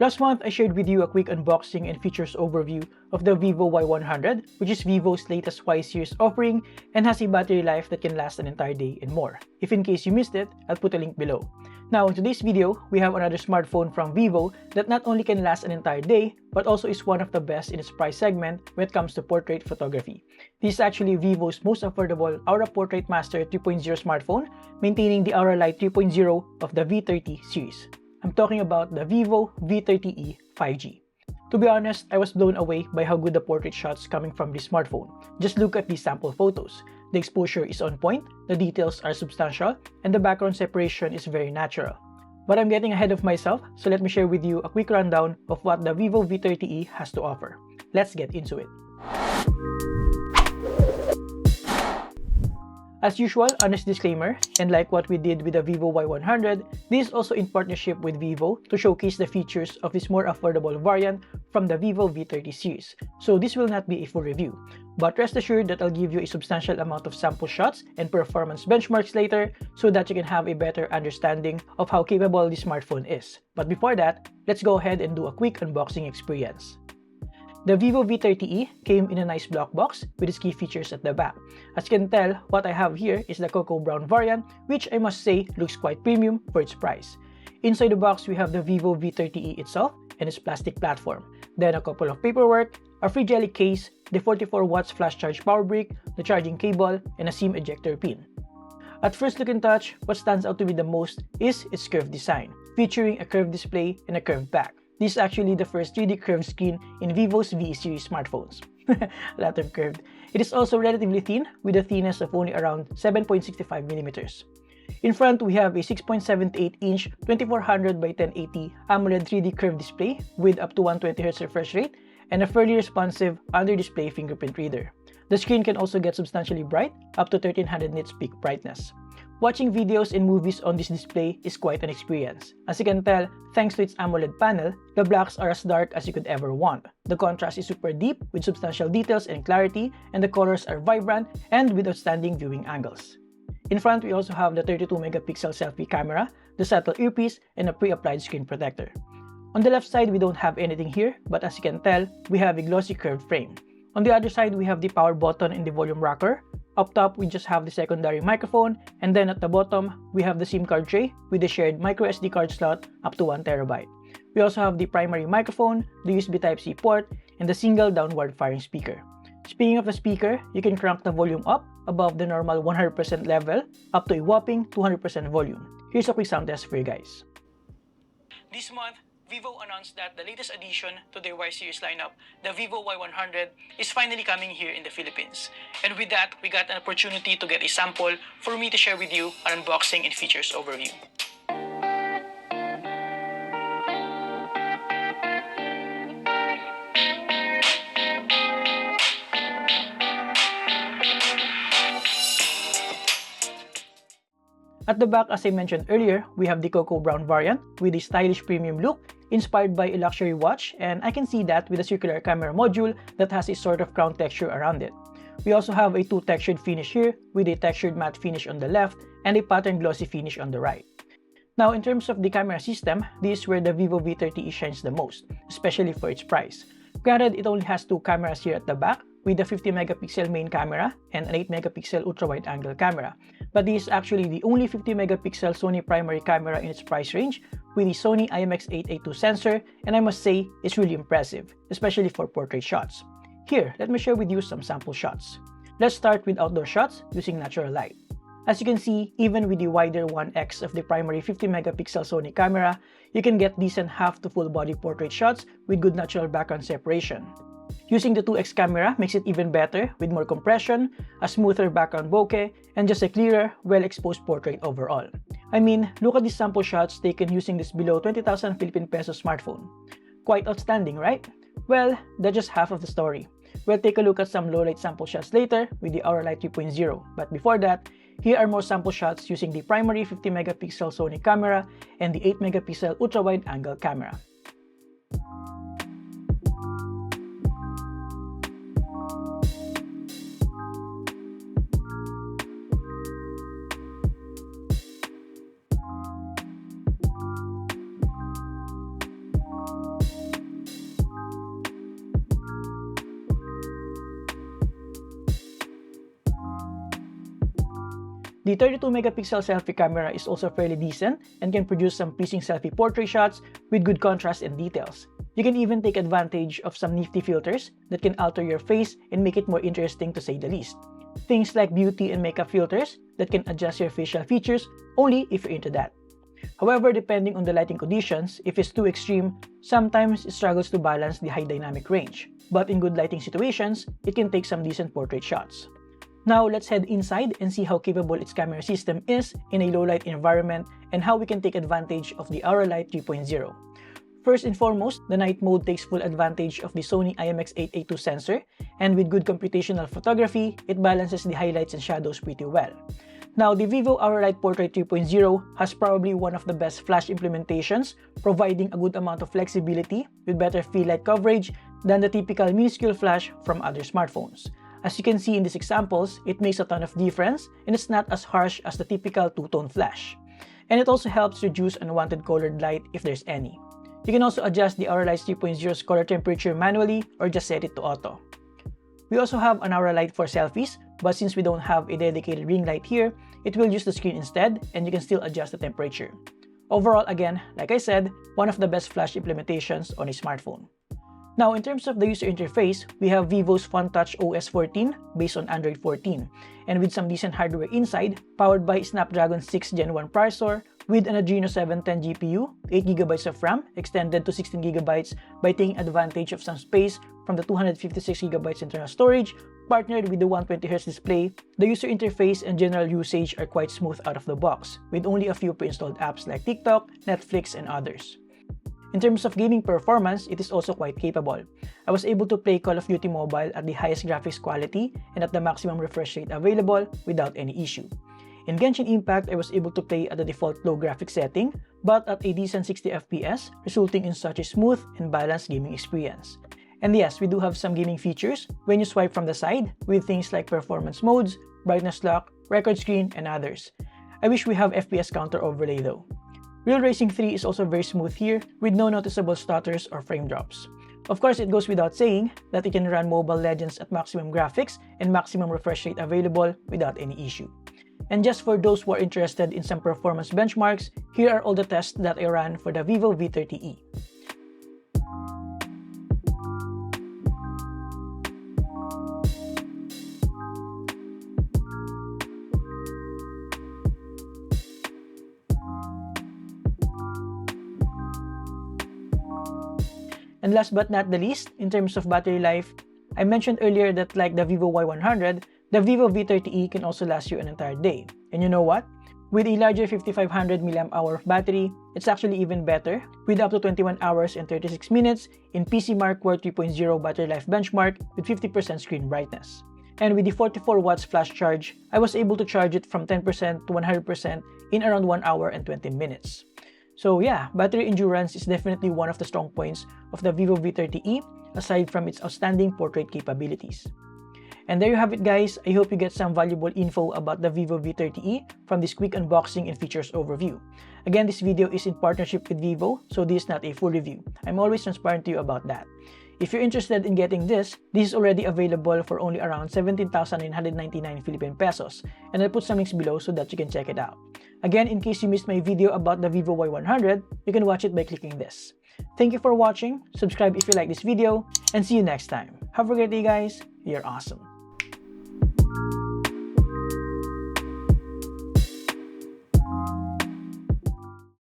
Last month, I shared with you a quick unboxing and features overview of the Vivo Y100, which is Vivo's latest Y series offering and has a battery life that can last an entire day and more. If in case you missed it, I'll put a link below. Now, in today's video, we have another smartphone from Vivo that not only can last an entire day, but also is one of the best in its price segment when it comes to portrait photography. This is actually Vivo's most affordable Aura Portrait Master 3.0 smartphone, maintaining the Aura Light 3.0 of the V30 series. I'm talking about the Vivo V30e 5G. To be honest, I was blown away by how good the portrait shots coming from this smartphone. Just look at these sample photos. The exposure is on point, the details are substantial, and the background separation is very natural. But I'm getting ahead of myself, so let me share with you a quick rundown of what the Vivo V30e has to offer. Let's get into it. As usual, honest disclaimer, and like what we did with the Vivo Y100, this is also in partnership with Vivo to showcase the features of this more affordable variant from the Vivo V30 series. So this will not be a full review, but rest assured that I'll give you a substantial amount of sample shots and performance benchmarks later so that you can have a better understanding of how capable this smartphone is. But before that, let's go ahead and do a quick unboxing experience. The Vivo V30e came in a nice black box with its key features at the back. As you can tell, what I have here is the cocoa brown variant, which I must say looks quite premium for its price. Inside the box, we have the Vivo V30e itself and its plastic platform, then a couple of paperwork, a free jelly case, the 44 watts flash charge power brick, the charging cable, and a SIM ejector pin. At first look and touch, what stands out to me the most is its curved design, featuring a curved display and a curved back. This is actually the first 3D curved screen in Vivo's V series smartphones. A lot of curved. It is also relatively thin with a thickness of only around 7.65mm. In front, we have a 6.78-inch 2400 by 1080 AMOLED 3D curved display with up to 120Hz refresh rate and a fairly responsive under-display fingerprint reader. The screen can also get substantially bright, up to 1300 nits peak brightness. Watching videos and movies on this display is quite an experience. As you can tell, thanks to its AMOLED panel, the blacks are as dark as you could ever want. The contrast is super deep with substantial details and clarity, and the colors are vibrant and with outstanding viewing angles. In front, we also have the 32-megapixel selfie camera, the subtle earpiece, and a pre-applied screen protector. On the left side, we don't have anything here, but as you can tell, we have a glossy curved frame. On the other side, we have the power button and the volume rocker. Up top, we just have the secondary microphone, and then at the bottom, we have the SIM card tray with the shared microSD card slot up to 1TB. We also have the primary microphone, the USB Type-C port, and the single downward firing speaker. Speaking of the speaker, you can crank the volume up above the normal 100% level up to a whopping 200% volume. Here's a quick sound test for you guys. This month, Vivo announced that the latest addition to their Y series lineup, the Vivo Y100, is finally coming here in the Philippines. And with that, we got an opportunity to get a sample for me to share with you an unboxing and features overview. At the back, as I mentioned earlier, we have the cocoa brown variant with a stylish premium look inspired by a luxury watch, and I can see that with a circular camera module that has a sort of crown texture around it. We also have a two-textured finish here with a textured matte finish on the left and a patterned glossy finish on the right. Now, in terms of the camera system, this is where the Vivo V30e shines the most, especially for its price. Granted, it only has two cameras here at the back, with a 50-megapixel main camera and an 8-megapixel ultra-wide-angle camera. But this is actually the only 50-megapixel Sony primary camera in its price range with the Sony IMX882 sensor, and I must say, it's really impressive, especially for portrait shots. Here, let me share with you some sample shots. Let's start with outdoor shots using natural light. As you can see, even with the wider 1x of the primary 50-megapixel Sony camera, you can get decent half to full body portrait shots with good natural background separation. Using the 2x camera makes it even better with more compression, a smoother background bokeh, and just a clearer, well-exposed portrait overall. I mean, look at these sample shots taken using this below 20,000 Philippine peso smartphone. Quite outstanding, right? Well, that's just half of the story. We'll take a look at some low-light sample shots later with the Aura Light 3.0, but before that, here are more sample shots using the primary 50-megapixel Sony camera and the 8-megapixel ultra-wide-angle camera. The 32-megapixel selfie camera is also fairly decent and can produce some pleasing selfie portrait shots with good contrast and details. You can even take advantage of some nifty filters that can alter your face and make it more interesting to say the least. Things like beauty and makeup filters that can adjust your facial features only if you're into that. However, depending on the lighting conditions, if it's too extreme, sometimes it struggles to balance the high dynamic range. But in good lighting situations, it can take some decent portrait shots. Now, let's head inside and see how capable its camera system is in a low-light environment and how we can take advantage of the Aura Light 3.0. First and foremost, the night mode takes full advantage of the Sony IMX882 sensor, and with good computational photography, it balances the highlights and shadows pretty well. Now, the Vivo Aura Light Portrait 3.0 has probably one of the best flash implementations, providing a good amount of flexibility with better field light coverage than the typical minuscule flash from other smartphones. As you can see in these examples, it makes a ton of difference and it's not as harsh as the typical two-tone flash. And it also helps reduce unwanted colored light if there's any. You can also adjust the Aura Light 3.0's color temperature manually or just set it to auto. We also have an Aura Light for selfies, but since we don't have a dedicated ring light here, it will use the screen instead and you can still adjust the temperature. Overall, again, like I said, one of the best flash implementations on a smartphone. Now, in terms of the user interface, we have Vivo's FunTouch OS 14 based on Android 14, and with some decent hardware inside, powered by Snapdragon 6 Gen 1 processor, with an Adreno 710 GPU, 8GB of RAM, extended to 16GB by taking advantage of some space from the 256GB internal storage, partnered with the 120Hz display. The user interface and general usage are quite smooth out of the box, with only a few pre-installed apps like TikTok, Netflix, and others. In terms of gaming performance, it is also quite capable. I was able to play Call of Duty Mobile at the highest graphics quality and at the maximum refresh rate available without any issue. In Genshin Impact, I was able to play at the default low graphics setting, but at a decent 60 FPS, resulting in such a smooth and balanced gaming experience. And yes, we do have some gaming features when you swipe from the side, with things like performance modes, brightness lock, record screen, and others. I wish we have FPS counter overlay though. Real Racing 3 is also very smooth here, with no noticeable stutters or frame drops. Of course, it goes without saying that it can run Mobile Legends at maximum graphics and maximum refresh rate available without any issue. And just for those who are interested in some performance benchmarks, here are all the tests that I ran for the Vivo V30e. And last but not the least, in terms of battery life, I mentioned earlier that like the Vivo Y100, the Vivo V30e can also last you an entire day. And you know what? With a larger 5500 mAh battery, it's actually even better, with up to 21 hours and 36 minutes in PCMark 3.0 battery life benchmark with 50% screen brightness. And with the 44 watts flash charge, I was able to charge it from 10% to 100% in around 1 hour and 20 minutes. So yeah, battery endurance is definitely one of the strong points of the Vivo V30e, aside from its outstanding portrait capabilities. And there you have it guys, I hope you get some valuable info about the Vivo V30e from this quick unboxing and features overview. Again, this video is in partnership with Vivo, so this is not a full review. I'm always transparent to you about that. If you're interested in getting this is already available for only around 17,999 Philippine pesos, and I'll put some links below so that you can check it out. Again, in case you missed my video about the Vivo Y100, you can watch it by clicking this. Thank you for watching, subscribe if you like this video, and see you next time. Have a great day guys, you're awesome.